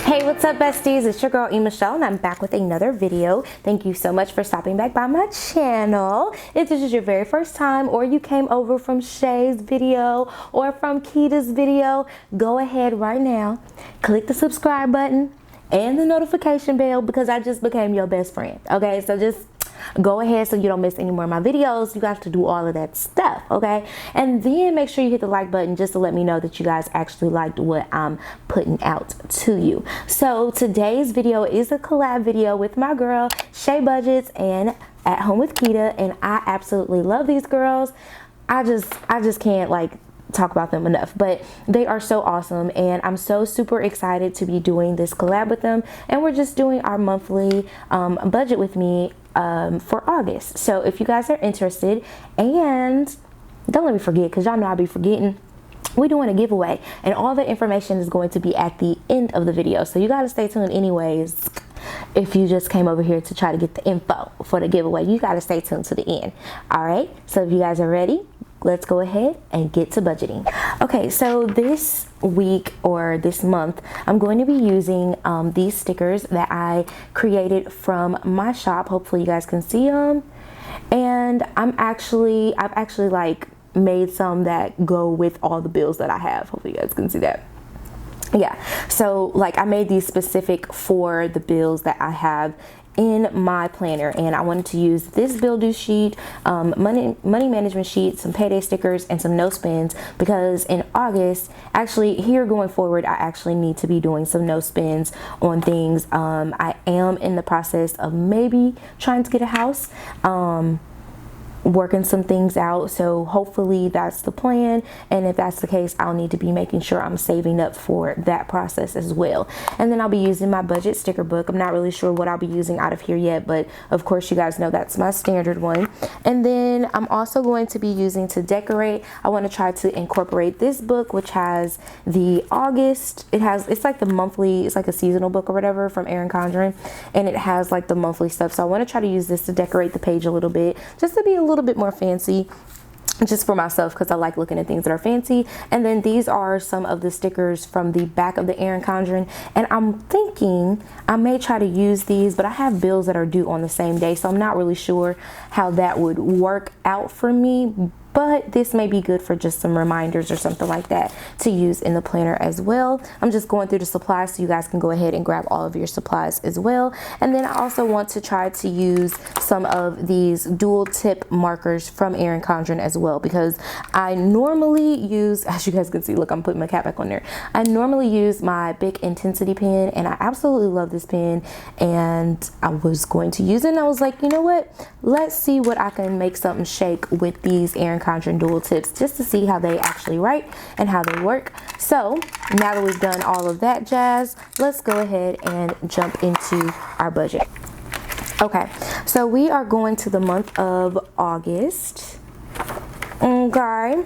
Hey, what's up, besties? It's your girl Michelle, and I'm back with another video. Thank you so much for stopping back by my channel. If this is your very first time, or you came over from Shay's video or from Kita's video, go ahead right now, click the subscribe button and the notification bell, because I just became your best friend. Okay, so just go ahead so you don't miss any more of my videos. You have to do all of that stuff, okay? And then make sure you hit the like button just to let me know that you guys actually liked what I'm putting out to you. So today's video is a collab video with my girl SHAYBUDGETS and At Home with Kita, and I absolutely love these girls. I just can't like talk about them enough, but they are so awesome, and I'm so super excited to be doing this collab with them. And we're just doing our monthly budget with me for August. So if you guys are interested, and don't let me forget, because y'all know I'll be forgetting, we're doing a giveaway, and all the information is going to be at the end of the video, so you got to stay tuned anyways. If you just came over here to try to get the info for the giveaway, you got to stay tuned to the end. All right, so if you guys are ready, let's go ahead and get to budgeting. Okay, so this week or this month, I'm going to be using these stickers that I created from my shop. Hopefully you guys can see them. And I've actually like made some that go with all the bills that I have. Hopefully you guys can see that. Yeah, so like I made these specific for the bills that I have in my planner, and I wanted to use this bill due sheet, money management sheet, some payday stickers, and some no spends, because in August, actually here going forward, I actually need to be doing some no spends on things. I am in the process of maybe trying to get a house, working some things out, so hopefully that's the plan. And if that's the case, I'll need to be making sure I'm saving up for that process as well. And then I'll be using my budget sticker book. I'm not really sure what I'll be using out of here yet, but of course you guys know that's my standard one. And then I'm also going to be using, to decorate, I want to try to incorporate this book, which has the August, it's like the monthly, it's like a seasonal book or whatever from Erin Condren, and it has like the monthly stuff. So I want to try to use this to decorate the page a little bit, just to be a little bit more fancy, just for myself, because I like looking at things that are fancy. And then these are some of the stickers from the back of the Erin Condren, and I'm thinking I may try to use these, but I have bills that are due on the same day, so I'm not really sure how that would work out for me. But this may be good for just some reminders or something like that to use in the planner as well. I'm just going through the supplies, so you guys can go ahead and grab all of your supplies as well. And then I also want to try to use some of these dual tip markers from Erin Condren as well, because I normally use, as you guys can see, look, I'm putting my cap back on there. I normally use my Big Intensity pen, and I absolutely love this pen, and I was going to use it, and I was like, you know what, let's see what I can make something shake with these Erin Condren dual tips, just to see how they actually write and how they work. So now that we've done all of that jazz, let's go ahead and jump into our budget. Okay, so we are going to the month of August. Okay,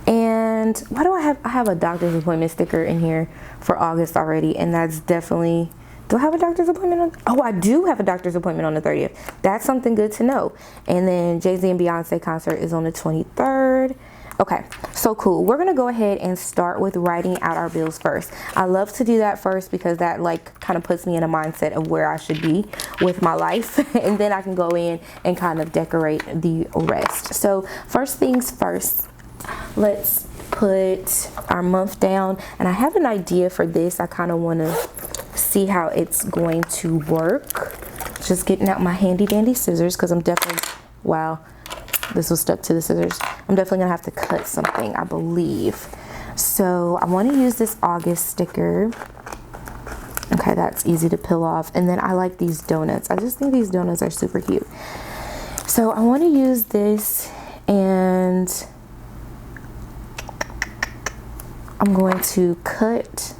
and why do I have a doctor's appointment sticker in here for August already, and that's definitely, do I have a doctor's appointment on? Oh, I do have a doctor's appointment on the 30th. That's something good to know. And then Jay-Z and Beyonce concert is on the 23rd. Okay, so cool. We're gonna go ahead and start with writing out our bills first. I love to do that first, because that like kind of puts me in a mindset of where I should be with my life. And then I can go in and kind of decorate the rest. So first things first, let's put our month down. And I have an idea for this. I kind of want to see how it's going to work. Just getting out my handy dandy scissors, because I'm definitely, wow, this was stuck to the scissors. I'm definitely gonna have to cut something, I believe. So I want to use this August sticker. Okay, that's easy to peel off. And then I like these donuts. I just think these donuts are super cute. So I want to use this, and I'm going to cut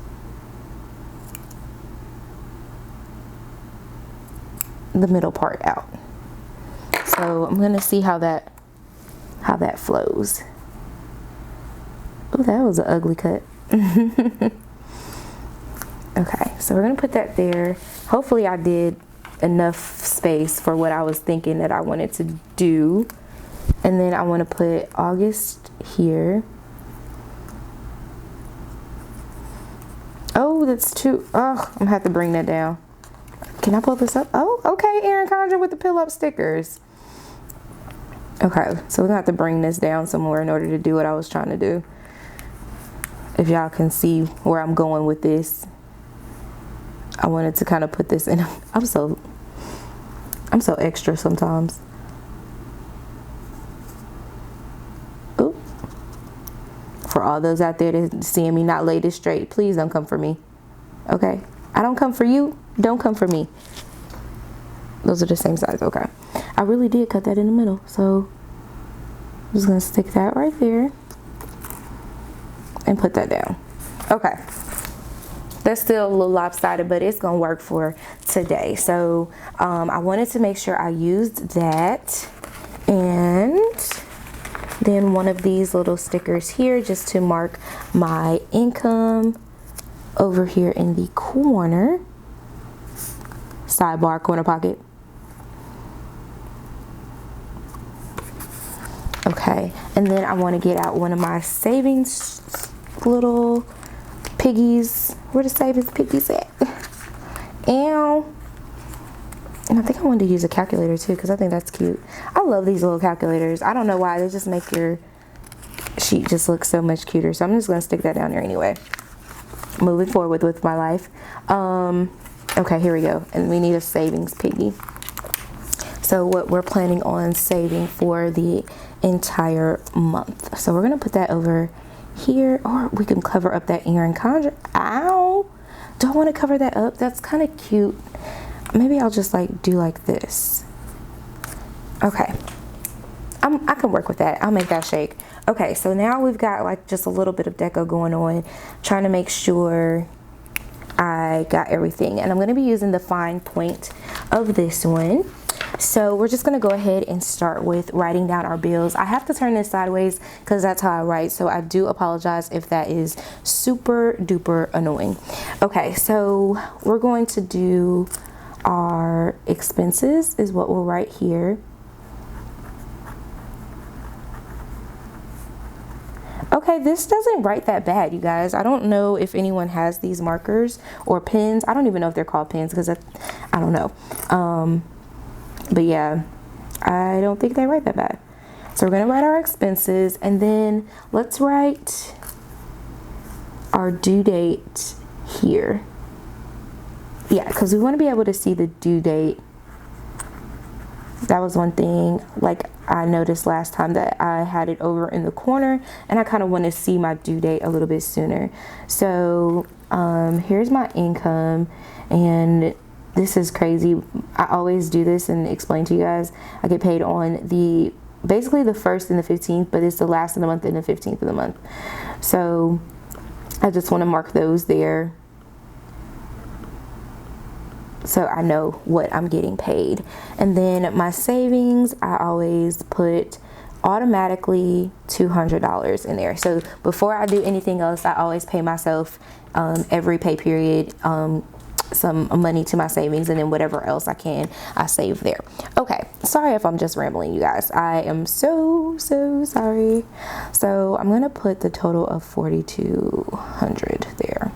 the middle part out. So I'm gonna see how that flows. Oh, that was an ugly cut. Okay, so we're gonna put that there. Hopefully I did enough space for what I was thinking that I wanted to do. And then I want to put August here. Oh, that's too, I'm gonna have to bring that down. Can I pull this up? Oh, okay, Erin Condren with the pill up stickers. Okay, so we're gonna have to bring this down somewhere in order to do what I was trying to do. If y'all can see where I'm going with this. I wanted to kind of put this in. I'm so extra sometimes. Ooh. For all those out there that seeing me not lay this straight, please don't come for me. Okay? I don't come for you. Don't come for me. Those are the same size. Okay. I really did cut that in the middle. So I'm just going to stick that right there and put that down. Okay. That's still a little lopsided, but it's gonna work for today. So I wanted to make sure I used that, and then one of these little stickers here just to mark my income over here in the corner, sidebar corner pocket. Okay, and then I want to get out one of my savings little piggies. Where the savings piggies at? Ow. And I think I wanted to use a calculator too, because I think that's cute. I love these little calculators. I don't know why, they just make your sheet just look so much cuter. So I'm just gonna stick that down there anyway. Moving forward with my life. Okay, here we go. And we need a savings piggy. So what we're planning on saving for the entire month. So we're gonna put that over here, or we can cover up that Erin Condren. Ow! Don't want to cover that up. That's kind of cute. Maybe I'll just like do like this. Okay. I can work with that. I'll make that shake. Okay, so now we've got like just a little bit of deco going on, trying to make sure I got everything. And I'm going to be using the fine point of this one. So we're just going to go ahead and start with writing down our bills. I have to turn this sideways because that's how I write. So I do apologize if that is super duper annoying. Okay, so we're going to do our expenses is what we'll write here. Okay, this doesn't write that bad, you guys. I don't know if anyone has these markers or pens. I don't even know if they're called pens because I don't know. But yeah, I don't think they write that bad. So we're gonna write our expenses, and then let's write our due date here. Yeah, because we want to be able to see the due date. That was one thing, like I noticed last time, that I had it over in the corner, and I kind of want to see my due date a little bit sooner. So here's my income, and this is crazy. I always do this and explain to you guys. I get paid on basically the 1st and the 15th, but it's the last of the month and the 15th of the month. So I just want to mark those there so I know what I'm getting paid. And then my savings, I always put automatically $200 in there. So before I do anything else, I always pay myself every pay period some money to my savings, and then whatever else I can, I save there. Okay, sorry if I'm just rambling, you guys. I am so sorry. So I'm gonna put the total of $4,200 there.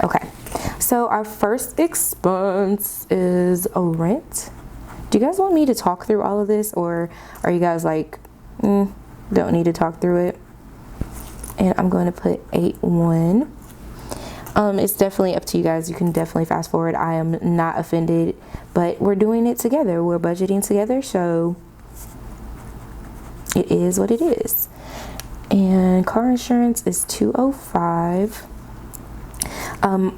Okay, so our first expense is a rent. Do you guys want me to talk through all of this, or are you guys like, don't need to talk through it? And I'm going to put 8-1. It's definitely up to you guys. You can definitely fast forward. I am not offended, but we're doing it together. We're budgeting together, so it is what it is. And car insurance is $205.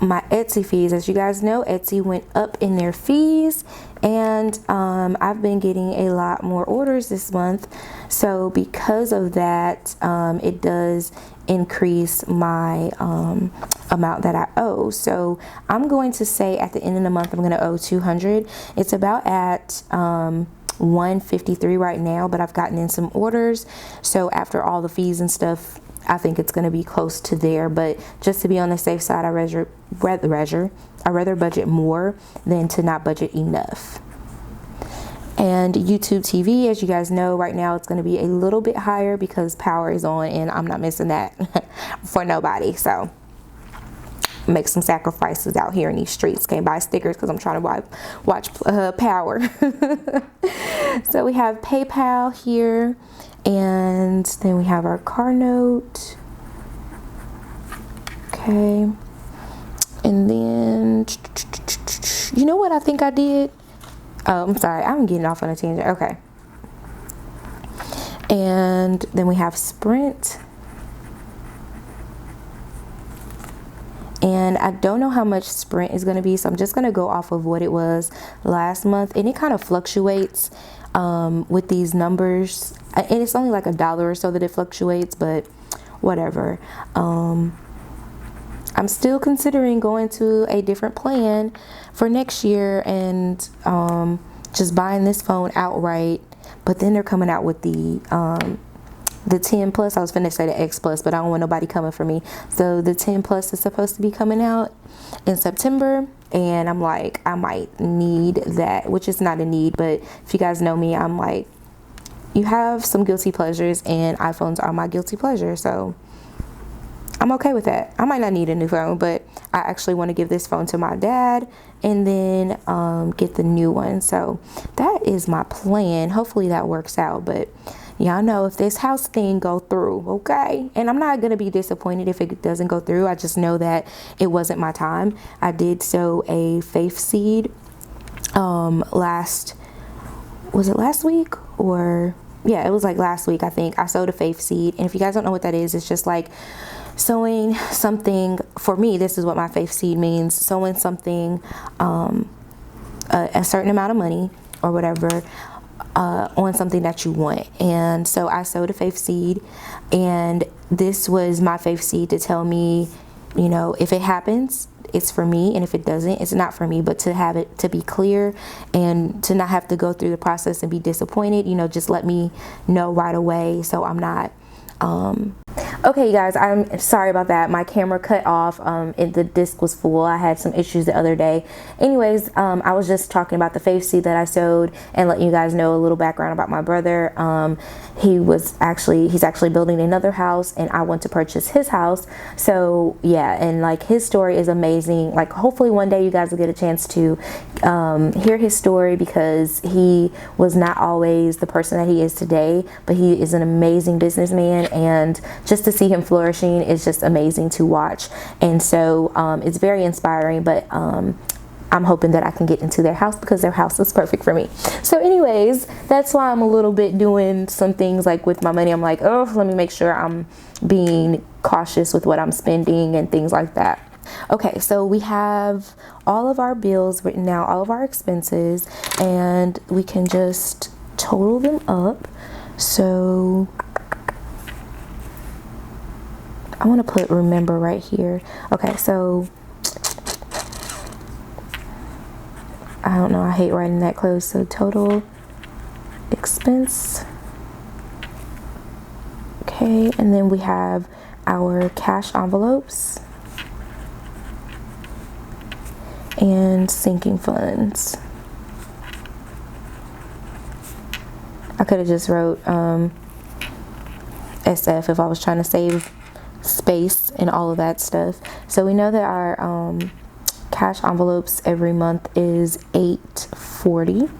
My Etsy fees, as you guys know, Etsy went up in their fees, and I've been getting a lot more orders this month. So because of that, it does increase my amount that I owe. So I'm going to say at the end of the month I'm going to owe $200. It's about at $153 right now, but I've gotten in some orders, so after all the fees and stuff, I think it's going to be close to there. But just to be on the safe side, I rather budget more than to not budget enough. And YouTube TV, as you guys know, right now it's going to be a little bit higher because power is on, and I'm not missing that for nobody. So make some sacrifices out here in these streets. Can't buy stickers because I'm trying to watch Power. So we have PayPal here, and then we have our car note. Okay, and then you know what I think I did? Oh, I'm sorry, I'm getting off on a tangent. Okay, and then we have Sprint. And I don't know how much Sprint is going to be, so I'm just going to go off of what it was last month. And it kind of fluctuates with these numbers. And it's only like $1 or so that it fluctuates, but whatever. I'm still considering going to a different plan for next year and just buying this phone outright. But then they're coming out with the 10 Plus. I was finna say the X Plus, but I don't want nobody coming for me. So the 10 Plus is supposed to be coming out in September, and I'm like, I might need that, which is not a need, but if you guys know me, I'm like, you have some guilty pleasures, and iPhones are my guilty pleasure, so I'm okay with that. I might not need a new phone, but I actually want to give this phone to my dad and then get the new one. So that is my plan. Hopefully that works out, but y'all know if this house thing go through, okay? And I'm not gonna be disappointed if it doesn't go through. I just know that it wasn't my time. I did sow a faith seed was it last week? Or yeah, it was like last week, I think. I sowed a faith seed, and if you guys don't know what that is, it's just like sowing something. For me, this is what my faith seed means: sowing something, a certain amount of money or whatever, on something that you want. And so I sowed a faith seed, and this was my faith seed to tell me, you know, if it happens, it's for me, and if it doesn't, it's not for me. But to have it to be clear and to not have to go through the process and be disappointed, you know, just let me know right away so I'm not okay, you guys, I'm sorry about that. My camera cut off. The disc was full. I had some issues the other day. Anyways, I was just talking about the faith seed that I sowed and letting you guys know a little background about my brother. He's actually building another house, and I want to purchase his house. So yeah, and like his story is amazing. Like hopefully one day you guys will get a chance to hear his story, because he was not always the person that he is today, but he is an amazing businessman, and just to see him flourishing is just amazing to watch. And so it's very inspiring, but I'm hoping that I can get into their house, because their house is perfect for me. So anyways, that's why I'm a little bit doing some things like with my money. I'm like, oh, let me make sure I'm being cautious with what I'm spending and things like that. Okay, so we have all of our bills written out, all of our expenses, and we can just total them up. So I want to put remember right here. Okay, so I don't know, I hate writing that close. So total expense. Okay, and then we have our cash envelopes and sinking funds. I could have just wrote SF if I was trying to save space and all of that stuff. So we know that our cash envelopes every month is $840,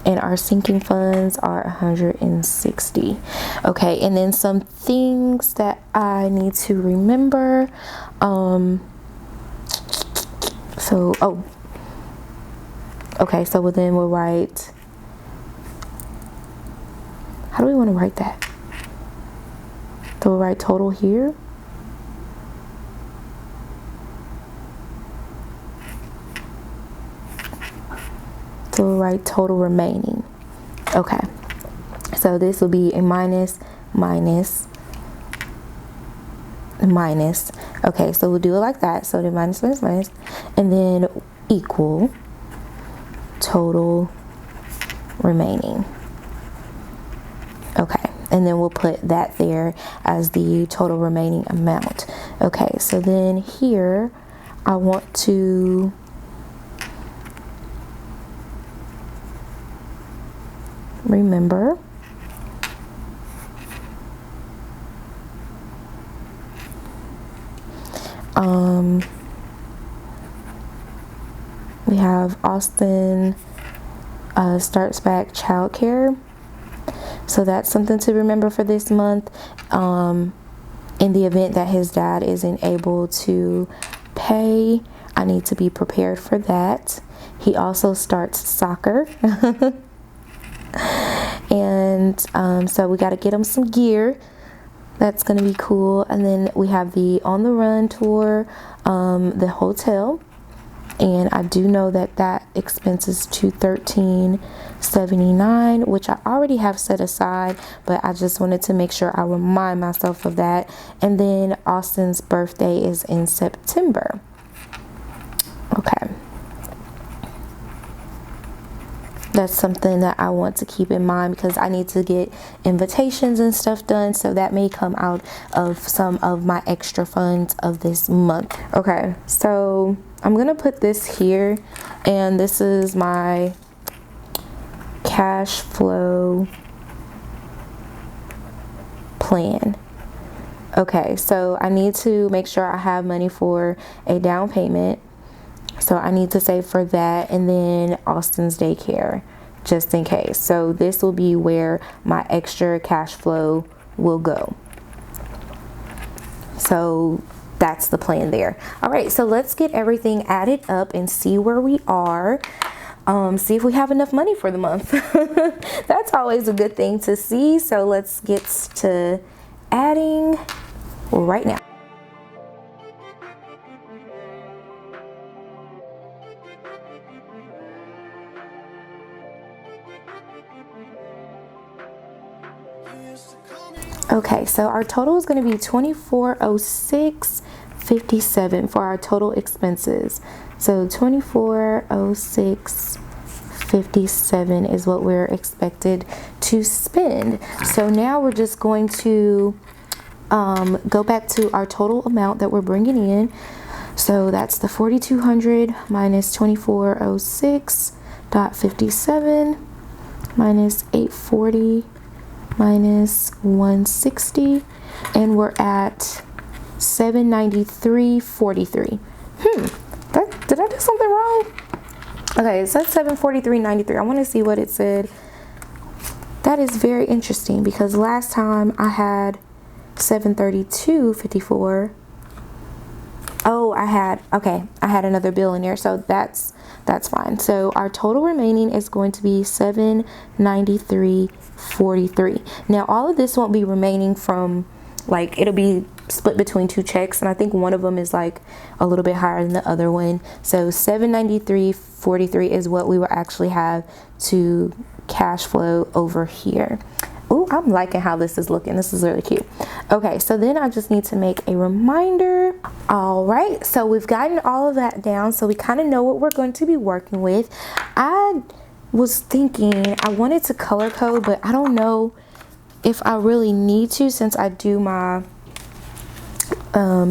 and our sinking funds are $160. Okay, and then some things that I need to remember. Okay, so then we'll write, how do we want to write that? So we'll write total here. So we'll write total remaining. Okay, so this will be a minus, minus, minus. Okay, so we'll do it like that. So the minus, minus, minus, and then equal total remaining. Okay, and then we'll put that there as the total remaining amount. Okay, so then here I want to remember We have Austin starts back childcare. So that's something to remember for this month. In the event that his dad isn't able to pay, I need to be prepared for that. He also starts soccer. And so we got to get him some gear. That's going to be cool. And then we have the on the run tour, the hotel. And I do know that that expense is $213.79, which I already have set aside, but I just wanted to make sure I remind myself of that. And then Austin's birthday is in September. Okay. That's something that I want to keep in mind because I need to get invitations and stuff done. So that may come out of some of my extra funds of this month. Okay, so I'm gonna put this here, and this is my cash flow plan. Okay, so I need to make sure I have money for a down payment. So I need to save for that, and then Austin's daycare, just in case. So this will be where my extra cash flow will go. So that's the plan there. All right, so let's get everything added up and see where we are. See if we have enough money for the month. That's always a good thing to see. So let's get to adding right now. Okay, so our total is going to be $2406.57 for our total expenses. So $2406.57 is what we're expected to spend. So now we're just going to go back to our total amount that we're bringing in. So that's the 4,200 minus 2406.57 minus 840 minus 160, and we're at 793.43. Did I do something wrong? Okay, it says 743.93. I want to see what it said. That is very interesting because last time I had 732.54. Oh, I had another bill in there, so that's fine. So our total remaining is going to be 793.43. Now all of this won't be remaining from, like, it'll be split between two checks, and I think one of them is like a little bit higher than the other one. So 793.43 is what we will actually have to cash flow over here. Oh, I'm liking how this is looking. This is really cute. Okay, so then I just need to make a reminder. All right, so we've gotten all of that down, so we kind of know what we're going to be working with. I was thinking I wanted to color code, but I don't know if I really need to since I do my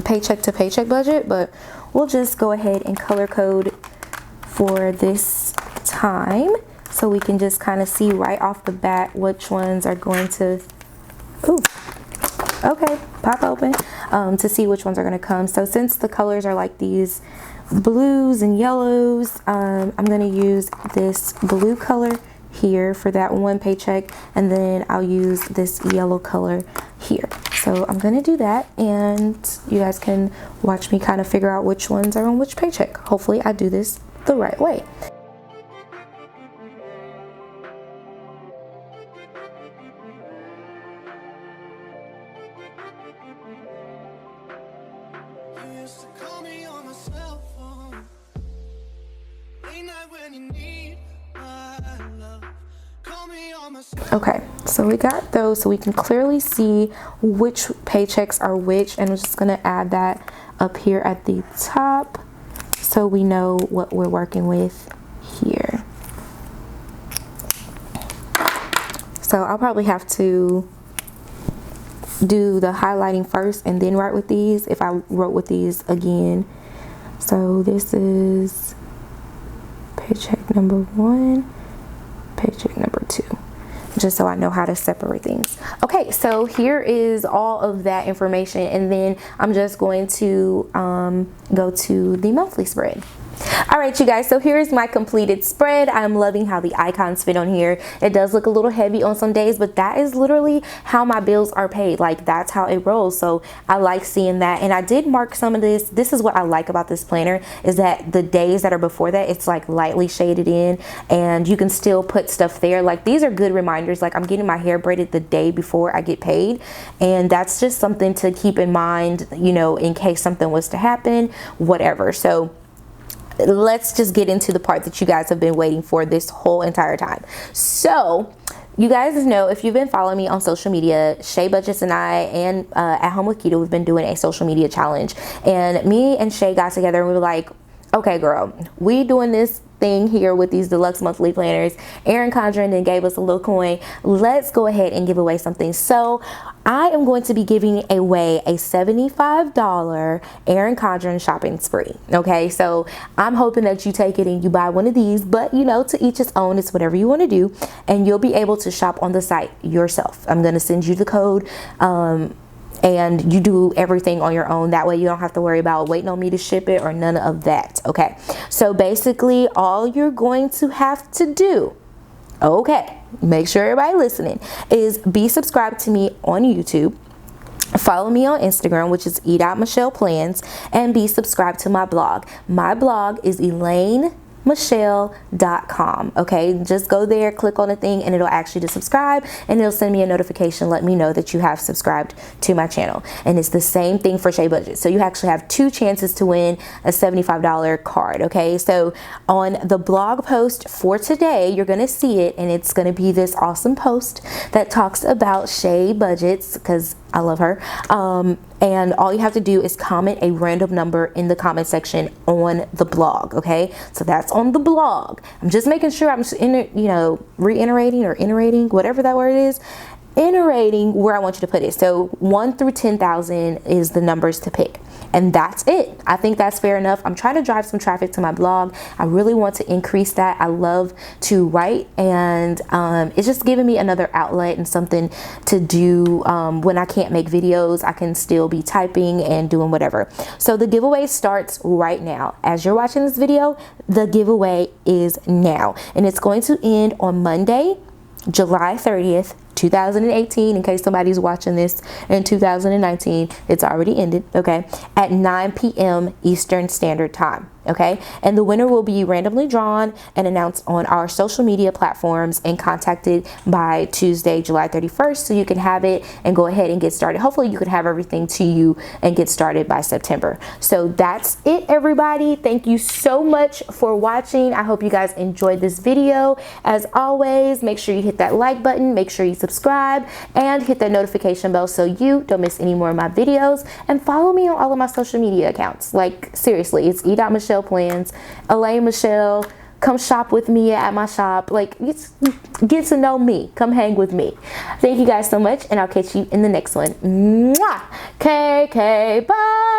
paycheck to paycheck budget, but we'll just go ahead and color code for this time. So we can just kind of see right off the bat which ones are going to, pop open, to see which ones are going to come. So since the colors are like these blues and yellows, I'm going to use this blue color here for that one paycheck, and then I'll use this yellow color here. So I'm going to do that, and you guys can watch me kind of figure out which ones are on which paycheck. Hopefully I do this the right way. Okay, so we got those, so we can clearly see which paychecks are which, and we're just going to add that up here at the top so we know what we're working with here. So I'll probably have to do the highlighting first and then write with these if I wrote with these again. So this is paycheck number 1, paycheck number 2, just so I know how to separate things. Okay, so here is all of that information, and then I'm just going to go to the monthly spread. All right, you guys, so here's my completed spread. I'm loving how the icons fit on here. It does look a little heavy on some days, but that is literally how my bills are paid. Like, that's how it rolls. So I like seeing that. And I did mark some of this. This is what I like about this planner, is that the days that are before that, it's like lightly shaded in, and you can still put stuff there. Like, these are good reminders. Like, I'm getting my hair braided the day before I get paid, and that's just something to keep in mind, you know, in case something was to happen, whatever. So let's just get into the part that you guys have been waiting for this whole entire time. So you guys know, if you've been following me on social media, Shay Budgets and I and At Home with Kita, we've been doing a social media challenge, and me and Shay got together and we were like, okay girl, we doing this thing here with these deluxe monthly planners. Erin Condren then gave us a little coin. Let's go ahead and give away something. So I am going to be giving away a $75 Erin Condren shopping spree. Okay, so I'm hoping that you take it and you buy one of these, but you know, to each its own. It's whatever you want to do, and you'll be able to shop on the site yourself. I'm going to send you the code, and you do everything on your own. That way you don't have to worry about waiting on me to ship it or none of that. Okay, so basically all you're going to have to do, okay, make sure everybody listening, is be subscribed to me on YouTube, follow me on Instagram, which is e.michelleplans, and be subscribed to my blog. My blog is ElaineMichelleStudio.com. Okay, just go there, click on the thing, and it'll ask you to subscribe, and it'll send me a notification, let me know that you have subscribed to my channel. And it's the same thing for Shay Budget. So you actually have 2 chances to win a $75 card. Okay, so on the blog post for today, you're gonna see it, and it's gonna be this awesome post that talks about Shay Budgets, because I love her. And all you have to do is comment a random number in the comment section on the blog. Okay, so that's on the blog. I'm just making sure I'm reiterating or iterating, whatever that word is, iterating where I want you to put it. So 1 through 10,000 is the numbers to pick, and that's it. I think that's fair enough. I'm trying to drive some traffic to my blog. I really want to increase that. I love to write, and it's just giving me another outlet and something to do when I can't make videos. I can still be typing and doing whatever. So the giveaway starts right now. As you're watching this video, the giveaway is now, and it's going to end on Monday, July 30th, 2018, in case somebody's watching this in 2019, it's already ended, okay, at 9 p.m. Eastern Standard Time. Okay, and the winner will be randomly drawn and announced on our social media platforms and contacted by Tuesday, July 31st, so you can have it and go ahead and get started. Hopefully you could have everything to you and get started by September. So that's it, everybody. Thank you so much for watching. I hope you guys enjoyed this video. As always, make sure you hit that like button, make sure you subscribe, and hit that notification bell so you don't miss any more of my videos. And follow me on all of my social media accounts. Like, seriously, it's e.michelleplans, Elaine Michelle. Come shop with me at my shop. Like, get to know me. Come hang with me. Thank you guys so much, and I'll catch you in the next one. Mwah! KK, bye.